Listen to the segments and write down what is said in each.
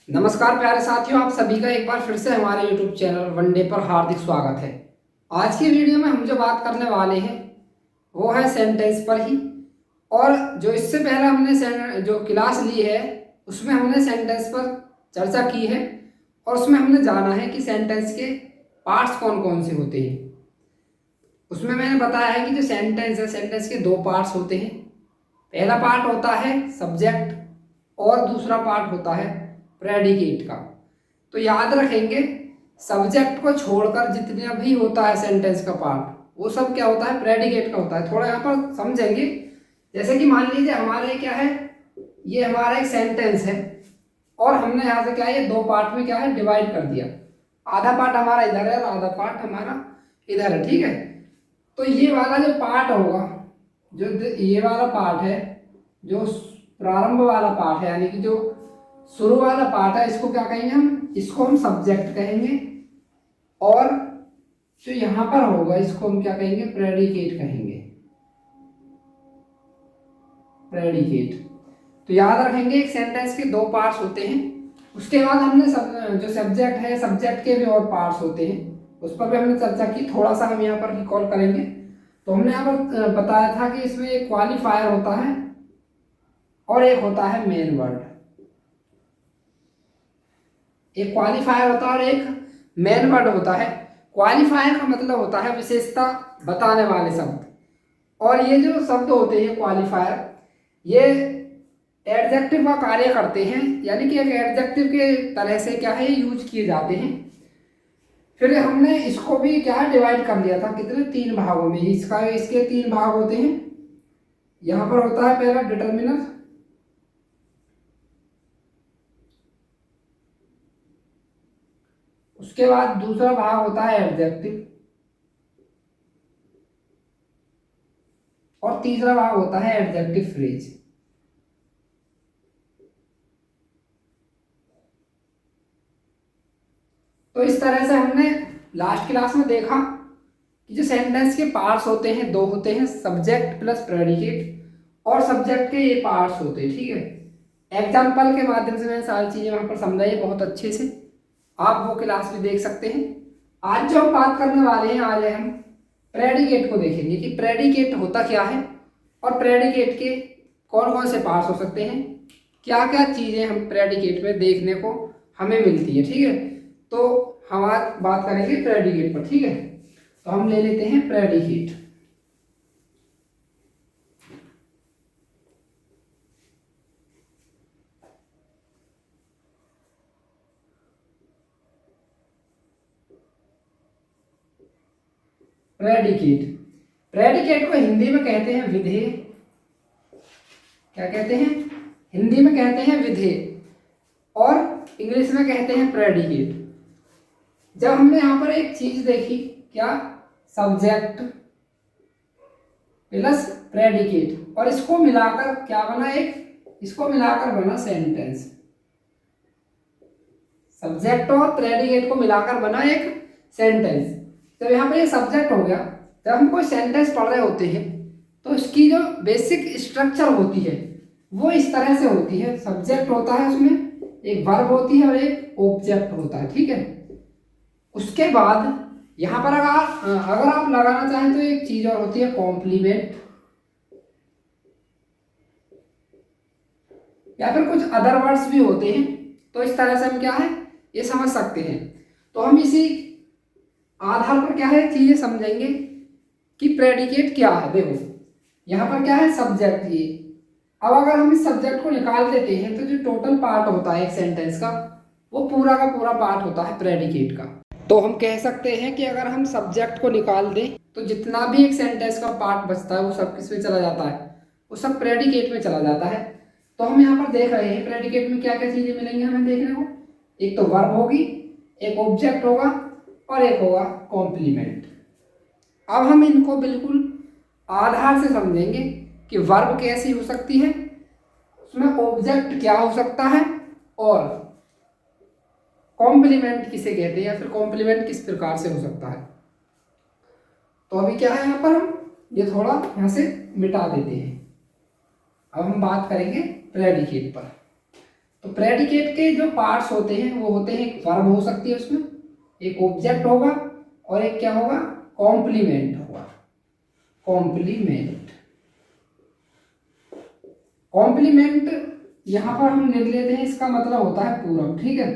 नमस्कार प्यारे साथियों, आप सभी का एक बार फिर से हमारे YouTube चैनल वनडे पर हार्दिक स्वागत है। आज की वीडियो में हम जो बात करने वाले हैं वो है सेंटेंस पर ही। और जो इससे पहले हमने जो क्लास ली है उसमें हमने सेंटेंस पर चर्चा की है और उसमें हमने जाना है कि सेंटेंस के पार्ट्स कौन कौन से होते हैं। उसमें मैंने बताया है कि जो सेंटेंस है, सेंटेंस के दो पार्ट्स होते हैं। पहला पार्ट होता है सब्जेक्ट और दूसरा पार्ट होता है प्रेडिकेट का। तो याद रखेंगे, सब्जेक्ट को छोड़कर जितना भी होता है सेंटेंस का पार्ट वो सब क्या होता है, प्रेडिकेट का होता है। थोड़ा यहाँ पर समझेंगे। जैसे कि मान लीजिए हमारे क्या है, ये हमारा एक सेंटेंस है और हमने यहाँ से क्या है, ये दो पार्ट में क्या है डिवाइड कर दिया। आधा पार्ट हमारा इधर है और आधा पार्ट हमारा इधर है, ठीक है। तो ये वाला जो पार्ट होगा, जो ये वाला पार्ट है, जो प्रारंभ वाला पार्ट है, यानी कि जो शुरू वाला पार्ट है, इसको क्या कहेंगे हम, इसको हम सब्जेक्ट कहेंगे। और जो यहां पर होगा इसको हम क्या कहेंगे, प्रेडिकेट कहेंगे। प्रेडिकेट। तो याद रखेंगे एक सेंटेंस के दो पार्ट्स होते हैं। उसके बाद हमने जो सब्जेक्ट है, सब्जेक्ट के भी और पार्ट्स होते हैं, उस पर भी हमने चर्चा की। थोड़ा सा हम यहाँ पर रिकॉल करेंगे। तो हमने यहाँ पर बताया था कि इसमें एक क्वालिफायर होता है और एक होता है मेन वर्ड। एक क्वालिफायर होता है और एक मेन वर्ड होता है। क्वालिफायर का मतलब होता है विशेषता बताने वाले शब्द। और ये जो शब्द होते हैं क्वालिफायर, ये एडजेक्टिव का कार्य करते हैं, यानी कि एक एडजेक्टिव के तरह से क्या है यूज किए जाते हैं। फिर हमने इसको भी क्या डिवाइड कर लिया था, कितने, तीन भागों में। इसके तीन भाग होते हैं। यहाँ पर होता है पहला डिटर्मिनर, उसके बाद दूसरा भाग होता है एडजेक्टिव और तीसरा भाग होता है एडजेक्टिव फ्रेज। तो इस तरह से हमने लास्ट क्लास में देखा कि जो सेंटेंस के पार्ट्स होते हैं दो होते हैं, सब्जेक्ट प्लस प्रेडिकेट। और सब्जेक्ट के ये पार्ट्स होते हैं, ठीक है। एग्जाम्पल के माध्यम से मैंने सारी चीज़ें वहाँ पर समझाई बहुत अच्छे से। आप वो क्लास भी देख सकते हैं। आज जो हम बात करने वाले हैं, आज हम प्रेडिकेट को देखेंगे कि प्रेडिकेट होता क्या है और प्रेडिकेट के कौन कौन से पार्ट्स हो सकते हैं, क्या क्या चीज़ें हम प्रेडिकेट में देखने को हमें मिलती है, ठीक है। तो हम आज बात करेंगे प्रेडिकेट पर, ठीक है। तो हम ले लेते हैं प्रेडिकेट। प्रेडिकेट, प्रेडिकेट को हिंदी में कहते हैं विधेय। क्या कहते हैं, हिंदी में कहते हैं विधेय और इंग्लिश में कहते हैं प्रेडिकेट। जब हमने यहां पर एक चीज देखी, क्या, सब्जेक्ट प्लस प्रेडिकेट, और इसको मिलाकर क्या बना, इसको मिलाकर बना सेंटेंस। सब्जेक्ट और प्रेडिकेट को मिलाकर बना एक सेंटेंस। जब यहाँ पर ये सब्जेक्ट हो गया, जब हम कोई सेंटेंस पढ़ रहे होते हैं तो इसकी जो बेसिक स्ट्रक्चर होती है वो इस तरह से होती है। सब्जेक्ट होता है, उसमें एक वर्ब होती है और एक ऑब्जेक्ट होता है, ठीक है। उसके बाद यहाँ पर अगर आप लगाना चाहें तो एक चीज और होती है कॉम्प्लीमेंट, या फिर कुछ अदर वर्ड्स भी होते हैं। तो इस तरह से हम क्या है ये समझ सकते हैं। तो हम इसी आधार पर क्या है चीजें समझेंगे कि प्रेडिकेट क्या है। देखो यहाँ पर क्या है, सब्जेक्ट। ये अब अगर हम इस सब्जेक्ट को निकाल देते हैं तो जो टोटल पार्ट होता है एक सेंटेंस का, वो पूरा का पूरा पार्ट होता है प्रेडिकेट का। तो हम कह सकते हैं कि अगर हम सब्जेक्ट को निकाल दें तो जितना भी एक सेंटेंस का पार्ट बचता है वो सब किस में चला जाता है, वो सब प्रेडिकेट में चला जाता है। तो हम यहाँ पर देख रहे हैं प्रेडिकेट में क्या क्या चीजें मिलेंगी हमें देखने को। एक तो वर्ब होगी, एक ऑब्जेक्ट होगा और एक होगा कॉम्प्लीमेंट। अब हम इनको बिल्कुल आधार से समझेंगे कि वर्ब कैसी हो सकती है, उसमें ऑब्जेक्ट क्या हो सकता है और कॉम्प्लीमेंट किसे कहते हैं, या फिर कॉम्प्लीमेंट किस प्रकार से हो सकता है। तो अभी क्या है, यहाँ पर हम ये थोड़ा यहाँ से मिटा देते हैं। अब हम बात करेंगे प्रेडिकेट पर। तो प्रेडिकेट के जो पार्ट्स होते हैं वो होते हैं, एक वर्ब हो सकती है उसमें, एक ऑब्जेक्ट होगा और एक क्या होगा, कॉम्प्लीमेंट होगा। कॉम्प्लीमेंट, कॉम्प्लीमेंट यहां पर हम लिख लेते हैं, इसका मतलब होता है पूरक। ठीक है,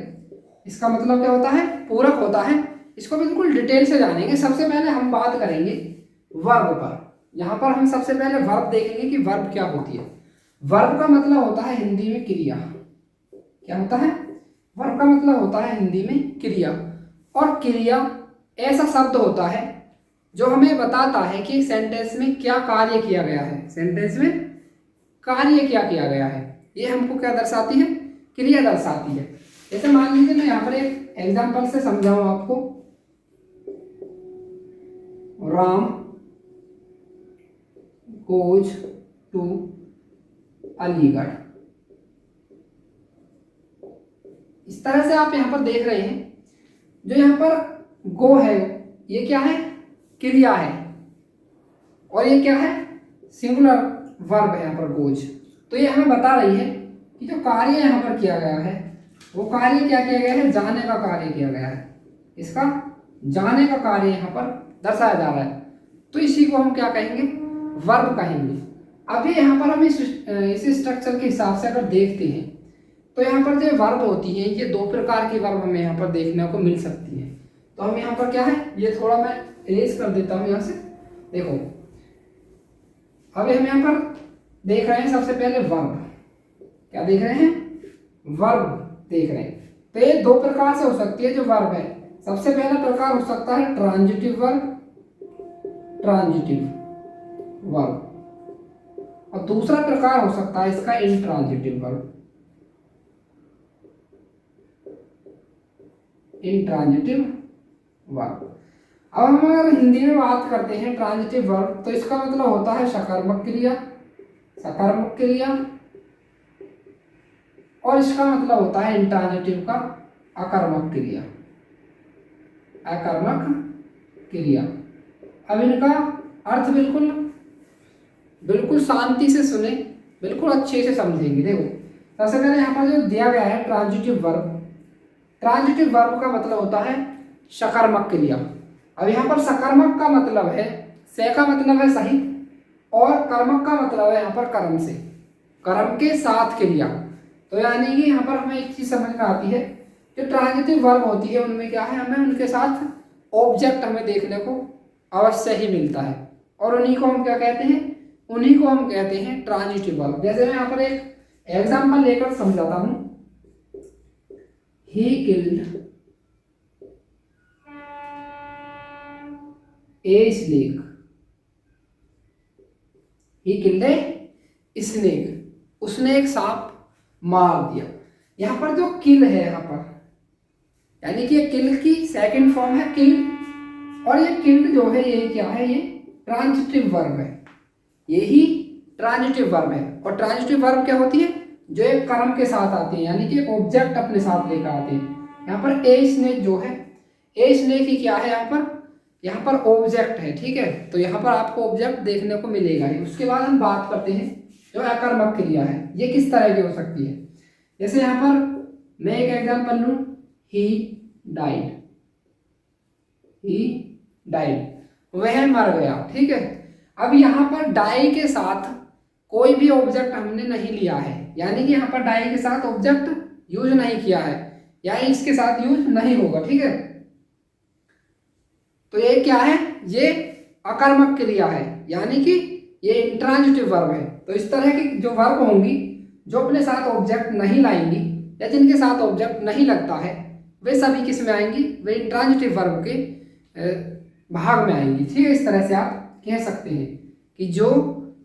इसका मतलब क्या होता है, पूरक होता है। इसको बिल्कुल डिटेल से जानेंगे। सबसे पहले हम बात करेंगे वर्ब पर। यहाँ पर हम सबसे पहले वर्ब देखेंगे कि वर्ब क्या होती है। वर्ब का मतलब होता है हिंदी में क्रिया। क्या होता है, वर्ब का मतलब होता है हिंदी में क्रिया। और क्रिया ऐसा शब्द होता है जो हमें बताता है कि सेंटेंस में क्या कार्य किया गया है, सेंटेंस में कार्य क्या किया गया है। ये हमको क्या दर्शाती है, क्रिया दर्शाती है। जैसे मान लीजिए मैं यहाँ पर एक एग्जांपल से समझाऊं आपको। राम गोज टू अलीगढ़, इस तरह से आप यहाँ पर देख रहे हैं। जो यहाँ पर गो है ये क्या है, क्रिया है, और ये क्या है, सिंगुलर वर्ब है यहाँ पर गोज। तो ये हमें बता रही है कि जो कार्य यहाँ पर किया गया है वो कार्य क्या किया गया है, जाने का कार्य किया गया है। इसका जाने का कार्य यहाँ पर दर्शाया जा रहा है। तो इसी को हम क्या कहेंगे, वर्ब कहेंगे। अभी यहाँ पर हम इस स्ट्रक्चर के हिसाब से अगर देखते हैं तो यहाँ पर जो वर्ब होती है ये दो प्रकार की वर्ब हमें यहाँ पर देखने को मिल सकती है। तो हम यहाँ पर क्या है, ये थोड़ा मैं इरेज कर देता हूँ यहाँ से। देखो अभी हम यहाँ पर देख रहे हैं सबसे पहले वर्ब। क्या देख रहे हैं, वर्ब देख रहे हैं। तो ये दो प्रकार से हो सकती है जो वर्ब है। सबसे पहला प्रकार हो सकता है ट्रांजिटिव वर्ब, ट्रांजिटिव वर्ब, और दूसरा प्रकार हो सकता है इसका इंट्रांजिटिव वर्ब, इंट्रांजिटिव वर्ब। अब हम अगर हिंदी में बात करते हैं ट्रांजिटिव वर्ब तो इसका मतलब होता है सकर्मक क्रिया, सकर्मक क्रिया, और इसका मतलब होता है इंट्रांजिटिव का अकर्मक क्रिया, अकर्मक क्रिया। अब इनका अर्थ बिल्कुल बिल्कुल शांति से सुने, बिल्कुल अच्छे से समझेंगे। देखो सबसे पहले यहाँ पर जो दिया गया है ट्रांजिटिव वर्ब, ट्रांजिटिव वर्ब का मतलब होता है सकर्मक क्रिया। अब यहाँ पर सकर्मक का मतलब है, से का मतलब है सही, और कर्मक का मतलब है यहाँ पर कर्म से, कर्म के साथ क्रिया। तो यानी कि यहाँ पर हमें एक चीज समझ में आती है, जो ट्रांजिटिव वर्ब होती है उनमें क्या है, हमें उनके साथ ऑब्जेक्ट हमें देखने को अवश्य ही मिलता है, और उन्हीं को हम क्या कहते हैं, उन्हीं को हम कहते हैं ट्रांजिटिव वर्ब। जैसे मैं यहाँ पर एक एग्जाम्पल लेकर समझाता हूँ। He killed a snake. He killed a snake. उसने एक सांप मार दिया। यहाँ पर जो किल है यहाँ पर, यानी कि ये किल की सेकंड फॉर्म है किल, और ये किल्ड जो है ये क्या है, ये ट्रांजिटिव वर्ब है, यही ट्रांजिटिव वर्ब है। और ट्रांजिटिव वर्ब क्या होती है, जो एक कर्म के साथ आते हैं, यानी कि एक ऑब्जेक्ट अपने साथ लेकर आते हैं। यहाँ पर ए स्नेक जो है, ए स्नेक ही क्या है यहाँ पर ऑब्जेक्ट है। ठीक है, तो यहाँ पर आपको ऑब्जेक्ट देखने को मिलेगा ही। उसके बाद हम बात करते हैं जो अकर्मक क्रिया है, ये किस तरह की हो सकती है। जैसे यहाँ पर मैं एक एग्जाम्पल लूँ, ही डाइड, ही डाइड, वह मर गया। ठीक है, अब यहाँ पर डाई के साथ कोई भी ऑब्जेक्ट हमने नहीं लिया है, यानी कि यहाँ पर डाई के साथ ऑब्जेक्ट यूज नहीं किया है, यानी इसके साथ यूज नहीं होगा। ठीक है, तो ये क्या है, ये अकर्मक क्रिया है, यानी कि ये इंट्रांजिटिव वर्ब है। तो इस तरह की जो वर्ब होंगी जो अपने साथ ऑब्जेक्ट नहीं लाएंगी या जिनके साथ ऑब्जेक्ट नहीं लगता है, वे सभी किस में आएंगी, वे इंट्रांजिटिव वर्ब के भाग में आएंगी। ठीक है, इस तरह से आप कह सकते हैं कि जो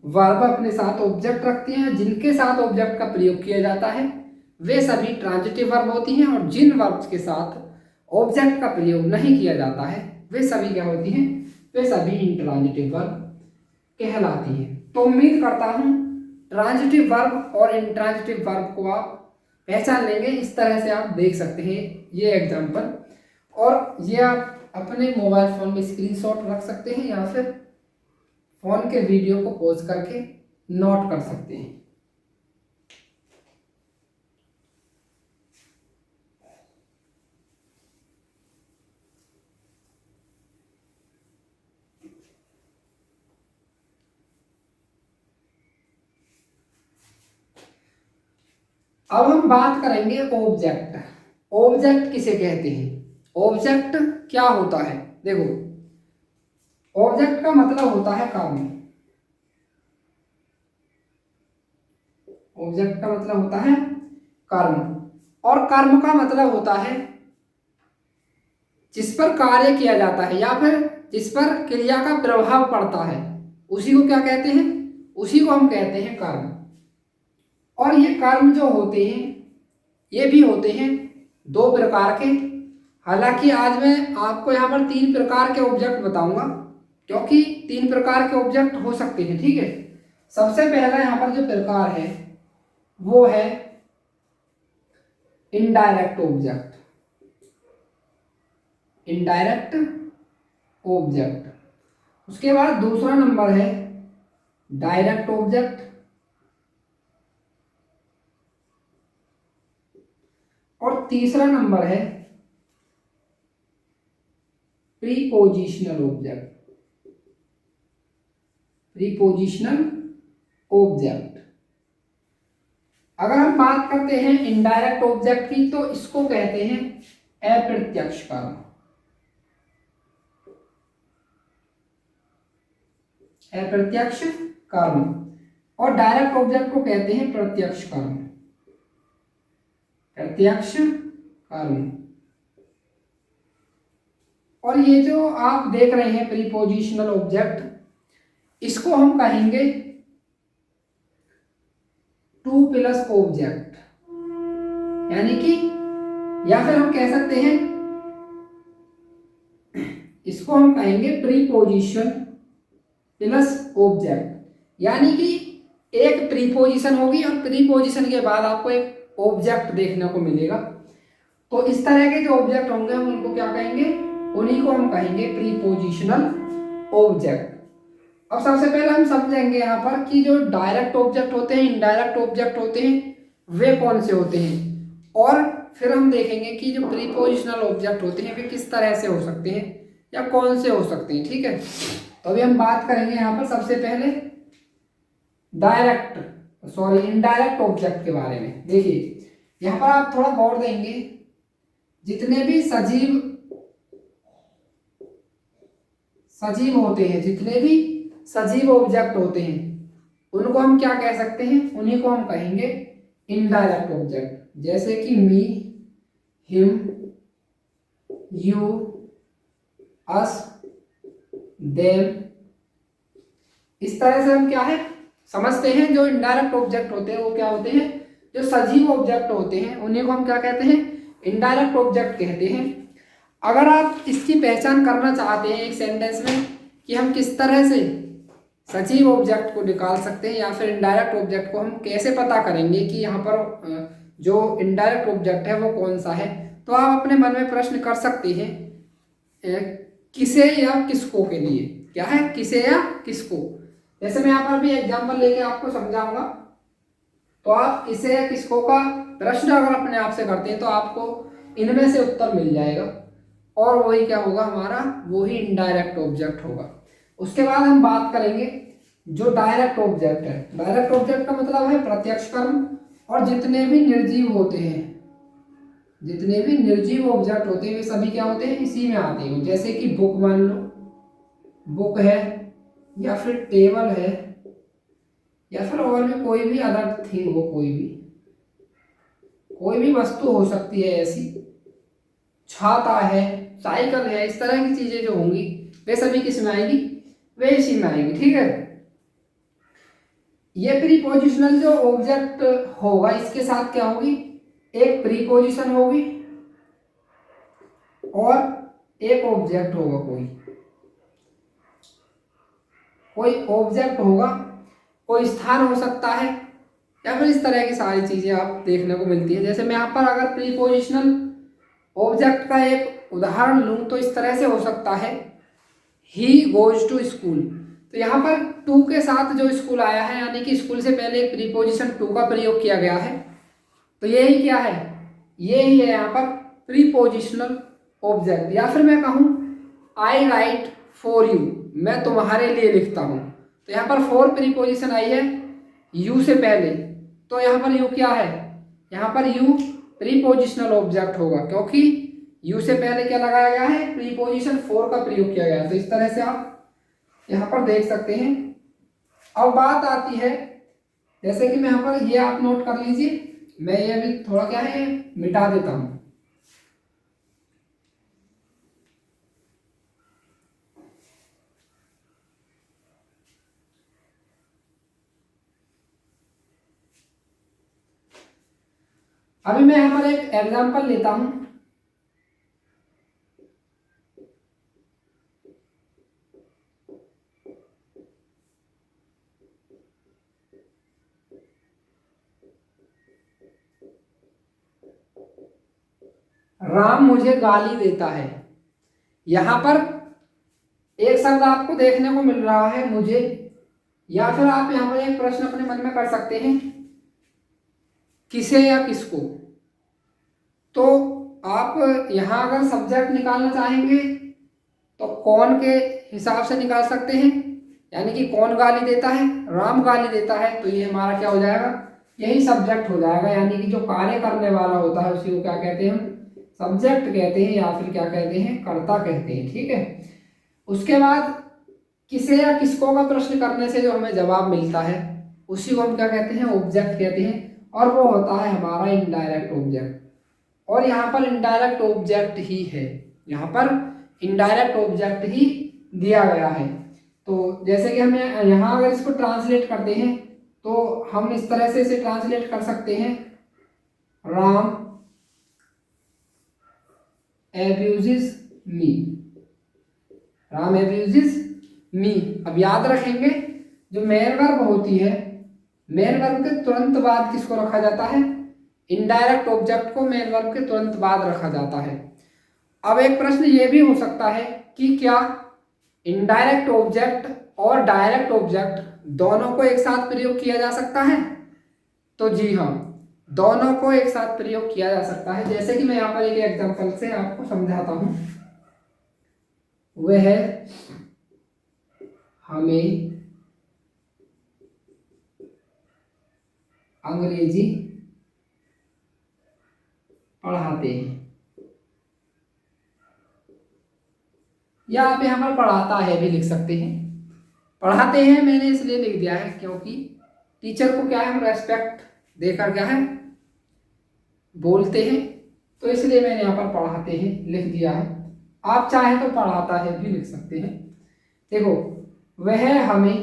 वर्ब अपने साथ ऑब्जेक्ट रखती हैं, जिनके साथ ऑब्जेक्ट का प्रयोग किया जाता है, वे सभी ट्रांजिटिव वर्ब होती हैं, और जिन वर्ब्स के साथ ऑब्जेक्ट का प्रयोग नहीं किया जाता है वे सभी क्या होती हैं, वे सभी इंट्रांजिटिव वर्ब कहलाती हैं। तो उम्मीद करता हूँ ट्रांजिटिव वर्ब और इंट्रांजिटिव वर्ब को आप पहचान लेंगे। इस तरह से आप देख सकते हैं ये एग्जाम्पल, और ये आप अपने मोबाइल फ़ोन में स्क्रीनशॉट रख सकते हैं या फिर फ़ोन के वीडियो को पॉज करके नोट कर सकते हैं। अब हम बात करेंगे ऑब्जेक्ट। ऑब्जेक्ट किसे कहते हैं? ऑब्जेक्ट क्या होता है? देखो, ऑब्जेक्ट का मतलब होता है कर्म। ऑब्जेक्ट का मतलब होता है कर्म, और कर्म का मतलब होता है जिस पर कार्य किया जाता है या फिर जिस पर क्रिया का प्रभाव पड़ता है, उसी को क्या कहते हैं? उसी को हम कहते हैं कर्म। और ये कर्म जो होते हैं ये भी होते हैं दो प्रकार के। हालांकि आज मैं आपको यहाँ पर तीन प्रकार के ऑब्जेक्ट बताऊंगा, क्योंकि तीन प्रकार के ऑब्जेक्ट हो सकते हैं, ठीक है। सबसे पहला यहाँ पर जो प्रकार है वो है इनडायरेक्ट ऑब्जेक्ट। Indirect object. उसके बाद दूसरा नंबर है डायरेक्ट ऑब्जेक्ट, और तीसरा नंबर है प्रीपोजिशनल ऑब्जेक्ट। Prepositional object. अगर हम बात करते हैं इनडायरेक्ट ऑब्जेक्ट की, तो इसको कहते हैं अप्रत्यक्ष कर्म। अप्रत्यक्ष कर्म। और डायरेक्ट ऑब्जेक्ट को कहते हैं प्रत्यक्ष कर्म। प्रत्यक्ष कर्म। और ये जो आप देख रहे हैं प्रीपोजिशनल ऑब्जेक्ट, इसको हम कहेंगे टू प्लस ऑब्जेक्ट, यानी कि, या फिर हम कह सकते हैं इसको हम कहेंगे प्रीपोजिशन प्लस ऑब्जेक्ट, यानी कि एक प्रीपोजिशन होगी और प्रीपोजिशन के बाद आपको एक ऑब्जेक्ट देखने को मिलेगा। तो इस तरह के जो ऑब्जेक्ट होंगे हम उनको क्या कहेंगे? उन्हीं को हम कहेंगे प्रीपोजिशनल ऑब्जेक्ट। अब सबसे पहले हम समझेंगे यहाँ पर कि जो डायरेक्ट ऑब्जेक्ट होते हैं, इनडायरेक्ट ऑब्जेक्ट होते हैं, वे कौन से होते हैं, और फिर हम देखेंगे कि जो प्रीपोजिशनल ऑब्जेक्ट होते हैं वे किस तरह से हो सकते हैं या कौन से हो सकते हैं, ठीक है। तो अभी हम बात करेंगे यहाँ पर सबसे पहले इनडायरेक्ट ऑब्जेक्ट के बारे में। देखिए, यहाँ पर आप थोड़ा गौर देंगे, जितने भी सजीव होते हैं, जितने भी सजीव ऑब्जेक्ट होते हैं, उनको हम क्या कह सकते हैं? उन्हीं को हम कहेंगे इनडायरेक्ट ऑब्जेक्ट। जैसे कि मी, हिम, यू, अस, देम। इस तरह से हम क्या है समझते हैं, जो इनडायरेक्ट ऑब्जेक्ट होते हैं वो क्या होते हैं? जो सजीव ऑब्जेक्ट होते हैं उन्हीं को हम क्या कहते हैं? इनडायरेक्ट ऑब्जेक्ट कहते हैं। अगर आप इसकी पहचान करना चाहते हैं एक सेंटेंस में कि हम किस तरह से सजीव ऑब्जेक्ट को निकाल सकते हैं या फिर इनडायरेक्ट ऑब्जेक्ट को हम कैसे पता करेंगे कि यहाँ पर जो इनडायरेक्ट ऑब्जेक्ट है वो कौन सा है, तो आप अपने मन में प्रश्न कर सकते हैं किसे या किसको के लिए। क्या है? किसे या किसको। जैसे मैं यहाँ पर भी एग्जाम्पल लेके आपको समझाऊंगा, तो आप किसे या किसको का प्रश्न अगर अपने आप से करते हैं तो आपको इनमें से उत्तर मिल जाएगा, और वही क्या होगा हमारा? वही इनडायरेक्ट ऑब्जेक्ट होगा। उसके बाद हम बात करेंगे जो डायरेक्ट ऑब्जेक्ट है। डायरेक्ट ऑब्जेक्ट का मतलब है प्रत्यक्ष कर्म, और जितने भी निर्जीव होते हैं, जितने भी निर्जीव ऑब्जेक्ट होते हैं वे सभी क्या होते हैं? इसी में आते हैं। जैसे कि बुक मान लो, बुक है, या फिर टेबल है, या फिर और भी कोई भी अदर थिंग हो, कोई भी वस्तु हो सकती है ऐसी, छाता है, साइकिल है, इस तरह की चीजें जो होंगी वे सभी किस में आएगी? वे इसी में आएगी, ठीक है। ये प्रीपोजिशनल जो ऑब्जेक्ट होगा इसके साथ क्या होगी? एक प्रीपोजिशन होगी और एक ऑब्जेक्ट होगा, कोई ऑब्जेक्ट होगा, कोई स्थान हो सकता है, या फिर इस तरह की सारी चीजें आप देखने को मिलती है। जैसे मैं यहाँ पर अगर प्रीपोजिशनल ऑब्जेक्ट का एक उदाहरण लूँ तो इस तरह से हो सकता है, ही गोज टू स्कूल। तो यहाँ पर टू के साथ जो स्कूल आया है, यानी कि स्कूल से पहले एक प्रीपोजिशन टू का प्रयोग किया गया है, तो यही क्या है? यही है यहाँ पर प्रीपोजिशनल ऑब्जेक्ट। या फिर मैं कहूँ आई राइट फॉर यू, मैं तुम्हारे लिए लिखता हूँ, तो यहाँ पर फॉर प्रीपोजिशन आई है यू से पहले, तो यहाँ पर यू क्या है? यहाँ पर यू प्रीपोजिशनल ऑब्जेक्ट होगा, क्योंकि यू से पहले क्या लगाया गया है, प्रीपोजिशन फॉर का प्रयोग किया गया है। तो इस तरह से आप यहाँ पर देख सकते हैं। अब बात आती है, जैसे कि मैं यहाँ पर ये आप नोट कर लीजिए, मैं ये अभी थोड़ा क्या है मिटा देता हूँ। अभी मैं यहाँ पर एक एग्जांपल लेता हूँ। राम मुझे गाली देता है। यहां पर एक शब्द आपको देखने को मिल रहा है मुझे, या फिर आप यहां पर एक प्रश्न अपने मन में कर सकते हैं, किसे या किसको। तो आप यहां अगर सब्जेक्ट निकालना चाहेंगे तो कौन के हिसाब से निकाल सकते हैं, यानी कि कौन गाली देता है, राम गाली देता है, तो ये हमारा क्या हो जाएगा, यही सब्जेक्ट हो जाएगा। यानी कि जो कार्य करने वाला होता है उसी को क्या कहते हैं, हम सब्जेक्ट कहते हैं, या फिर क्या कहते हैं, कर्ता कहते हैं। ठीक है। उसके बाद किसे या किसको का प्रश्न करने से जो हमें जवाब मिलता है उसी को हम क्या कहते हैं, ऑब्जेक्ट कहते हैं, और वो होता है हमारा इनडायरेक्ट ऑब्जेक्ट। और यहाँ पर इनडायरेक्ट ऑब्जेक्ट ही है, यहाँ पर इनडायरेक्ट ऑब्जेक्ट ही दिया गया है। तो जैसे कि हम यहाँ अगर इसको ट्रांसलेट करते हैं तो हम इस तरह से इसे ट्रांसलेट कर सकते हैं, राम एब्यूजेस मी, राम एब्यूजेस मी। अब याद रखेंगे, जो मेन वर्ब होती है, मेन वर्ब के तुरंत बाद किसको रखा जाता है, इनडायरेक्ट ऑब्जेक्ट को मेन वर्ब के तुरंत बाद रखा जाता है। अब एक प्रश्न ये भी हो सकता है कि क्या इनडायरेक्ट ऑब्जेक्ट और डायरेक्ट ऑब्जेक्ट दोनों को एक साथ प्रयोग किया जा सकता है। तो जी हाँ, दोनों को एक साथ प्रयोग किया जा सकता है। जैसे कि मैं यहाँ पर एक एग्जांपल से आपको समझाता हूं, वह हमें अंग्रेजी पढ़ाते हैं, या आप यहाँ पर पढ़ाता है भी लिख सकते हैं। पढ़ाते हैं मैंने इसलिए लिख दिया है क्योंकि टीचर को क्या है, हम रेस्पेक्ट देकर क्या है बोलते हैं, तो इसलिए मैंने यहाँ पर पढ़ाते हैं लिख दिया है। आप चाहे तो पढ़ाता है भी लिख सकते हैं। देखो, वह हमें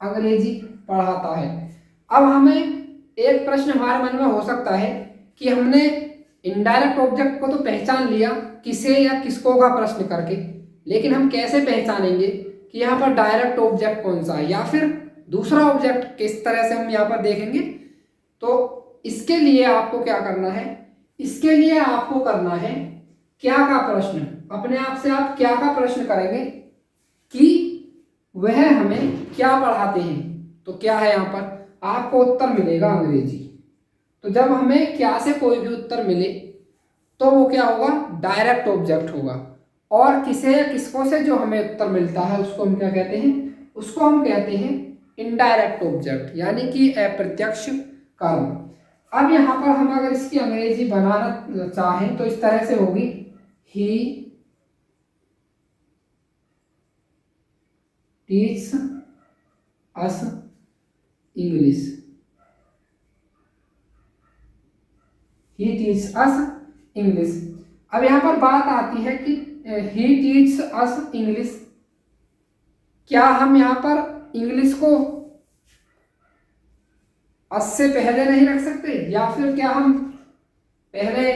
अंग्रेजी पढ़ाता है। अब हमें एक प्रश्न हमारे मन में हो सकता है कि हमने इनडायरेक्ट ऑब्जेक्ट को तो पहचान लिया किसे या किसको का प्रश्न करके, लेकिन हम कैसे पहचानेंगे कि यहाँ पर डायरेक्ट ऑब्जेक्ट कौन सा है या फिर दूसरा ऑब्जेक्ट किस तरह से हम यहाँ पर देखेंगे। तो इसके लिए आपको क्या करना है, इसके लिए आपको करना है क्या का प्रश्न, अपने आप से आप क्या का प्रश्न करेंगे कि वह हमें क्या पढ़ाते हैं। तो क्या है, यहाँ पर आपको उत्तर मिलेगा अंग्रेजी। तो जब हमें क्या से कोई भी उत्तर मिले तो वो क्या होगा, डायरेक्ट ऑब्जेक्ट होगा। और किसे या किसको से जो हमें उत्तर मिलता है उसको हम क्या कहते हैं, उसको हम कहते हैं इनडायरेक्ट ऑब्जेक्ट, यानी कि अप्रत्यक्ष कर्म। अब यहाँ पर हम अगर इसकी अंग्रेजी बनाना चाहें तो इस तरह से होगी, ही टीच अस इंग्लिश, ही टीच अस इंग्लिश। अब यहाँ पर बात आती है कि ही टीच अस इंग्लिश, क्या हम यहाँ पर इंग्लिश को अस से पहले नहीं रख सकते, या फिर क्या हम पहले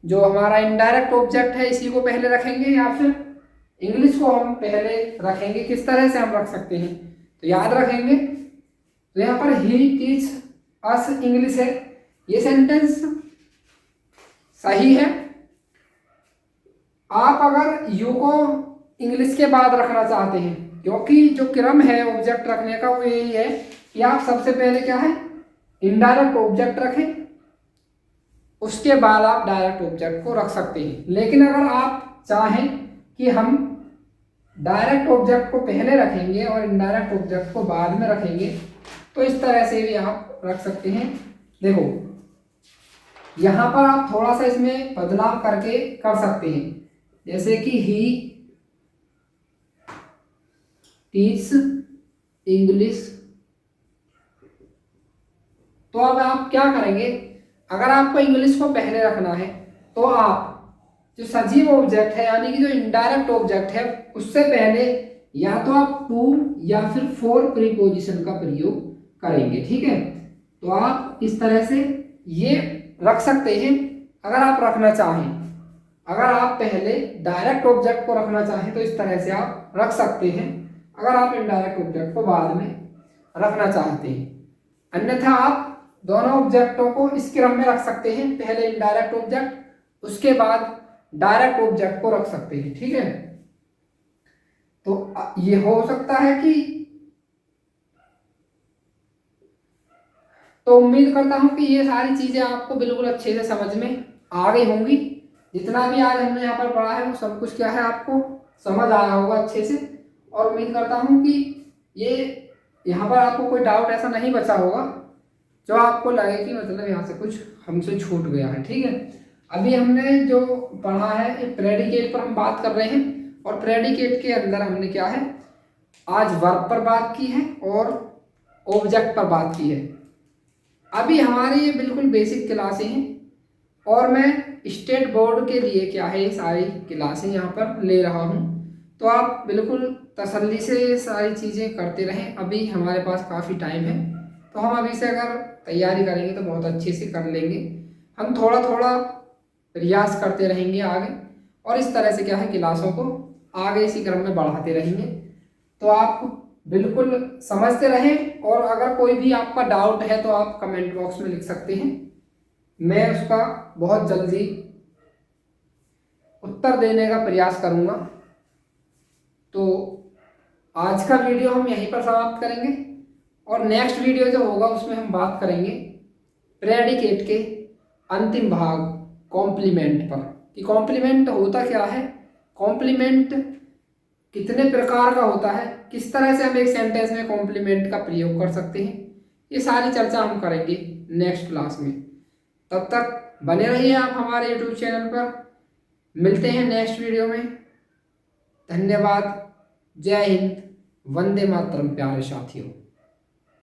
जो हमारा इनडायरेक्ट ऑब्जेक्ट है इसी को पहले रखेंगे, या फिर इंग्लिश को हम पहले रखेंगे, किस तरह से हम रख सकते हैं। तो याद रखेंगे, तो यहाँ पर ही टीच अस इंग्लिश है, ये सेंटेंस सही है। आप अगर यू को इंग्लिश के बाद रखना चाहते हैं, क्योंकि जो क्रम है ऑब्जेक्ट रखने का वो यही है कि आप सबसे पहले क्या है, इनडायरेक्ट ऑब्जेक्ट रखें, उसके बाद आप डायरेक्ट ऑब्जेक्ट को रख सकते हैं। लेकिन अगर आप चाहें कि हम डायरेक्ट ऑब्जेक्ट को पहले रखेंगे और इनडायरेक्ट ऑब्जेक्ट को बाद में रखेंगे, तो इस तरह से भी आप रख सकते हैं। देखो, यहाँ पर आप थोड़ा सा इसमें बदलाव करके कर सकते हैं, जैसे कि ही टीच इंग्लिश। तो अब आप क्या करेंगे, अगर आपको इंग्लिश को पहले रखना है तो आप जो सजीव ऑब्जेक्ट है यानी कि जो इनडायरेक्ट ऑब्जेक्ट है उससे पहले या तो आप टू या फिर फॉर प्रीपोजिशन का प्रयोग करेंगे। ठीक है, तो आप इस तरह से ये रख सकते हैं अगर आप रखना चाहें। अगर आप पहले डायरेक्ट ऑब्जेक्ट को रखना चाहें तो इस तरह से आप रख सकते हैं, अगर आप इनडायरेक्ट ऑब्जेक्ट को बाद में रखना चाहते हैं। अन्यथा आप दोनों ऑब्जेक्टों को इस क्रम में रख सकते हैं, पहले इनडायरेक्ट ऑब्जेक्ट उसके बाद डायरेक्ट ऑब्जेक्ट को रख सकते हैं। ठीक है, तो ये हो सकता है कि, तो उम्मीद करता हूं कि ये सारी चीजें आपको बिल्कुल अच्छे से समझ में आ गई होंगी। जितना भी आज हमने यहाँ पर पढ़ा है वो सब कुछ क्या है आपको समझ आया होगा अच्छे से, और उम्मीद करता हूँ कि ये यहाँ पर आपको कोई डाउट ऐसा नहीं बचा होगा जो आपको लगे कि मतलब यहाँ से कुछ हमसे छूट गया है। ठीक है, अभी हमने जो पढ़ा है प्रेडिकेट पर हम बात कर रहे हैं, और प्रेडिकेट के अंदर हमने क्या है आज वर्ब पर बात की है और ऑब्जेक्ट पर बात की है। अभी हमारी ये बिल्कुल बेसिक क्लासें हैं और मैं स्टेट बोर्ड के लिए क्या है ये सारी क्लासें यहाँ पर ले रहा हूँ, तो आप बिल्कुल तसल्ली से सारी चीज़ें करते रहें। अभी हमारे पास काफ़ी टाइम है, तो हम अभी से अगर तैयारी करेंगे तो बहुत अच्छे से कर लेंगे। हम थोड़ा थोड़ा रियाज करते रहेंगे आगे, और इस तरह से क्या है क्लासों को आगे इसी क्रम में बढ़ाते रहेंगे, तो आप बिल्कुल समझते रहें। और अगर कोई भी आपका डाउट है तो आप कमेंट बॉक्स में लिख सकते हैं, मैं उसका बहुत जल्दी उत्तर देने का प्रयास करूँगा। तो आज का वीडियो हम यहीं पर समाप्त करेंगे, और नेक्स्ट वीडियो जो होगा उसमें हम बात करेंगे प्रेडिकेट के अंतिम भाग कॉम्प्लीमेंट पर, कि कॉम्प्लीमेंट होता क्या है, कॉम्प्लीमेंट कितने प्रकार का होता है, किस तरह से हम एक सेंटेंस में कॉम्प्लीमेंट का प्रयोग कर सकते हैं, ये सारी चर्चा हम करेंगे नेक्स्ट क्लास में। तब तक बने रहिए आप हमारे यूट्यूब चैनल पर। मिलते हैं नेक्स्ट वीडियो में। धन्यवाद। जय हिंद, वंदे मातरम प्यारे साथियों।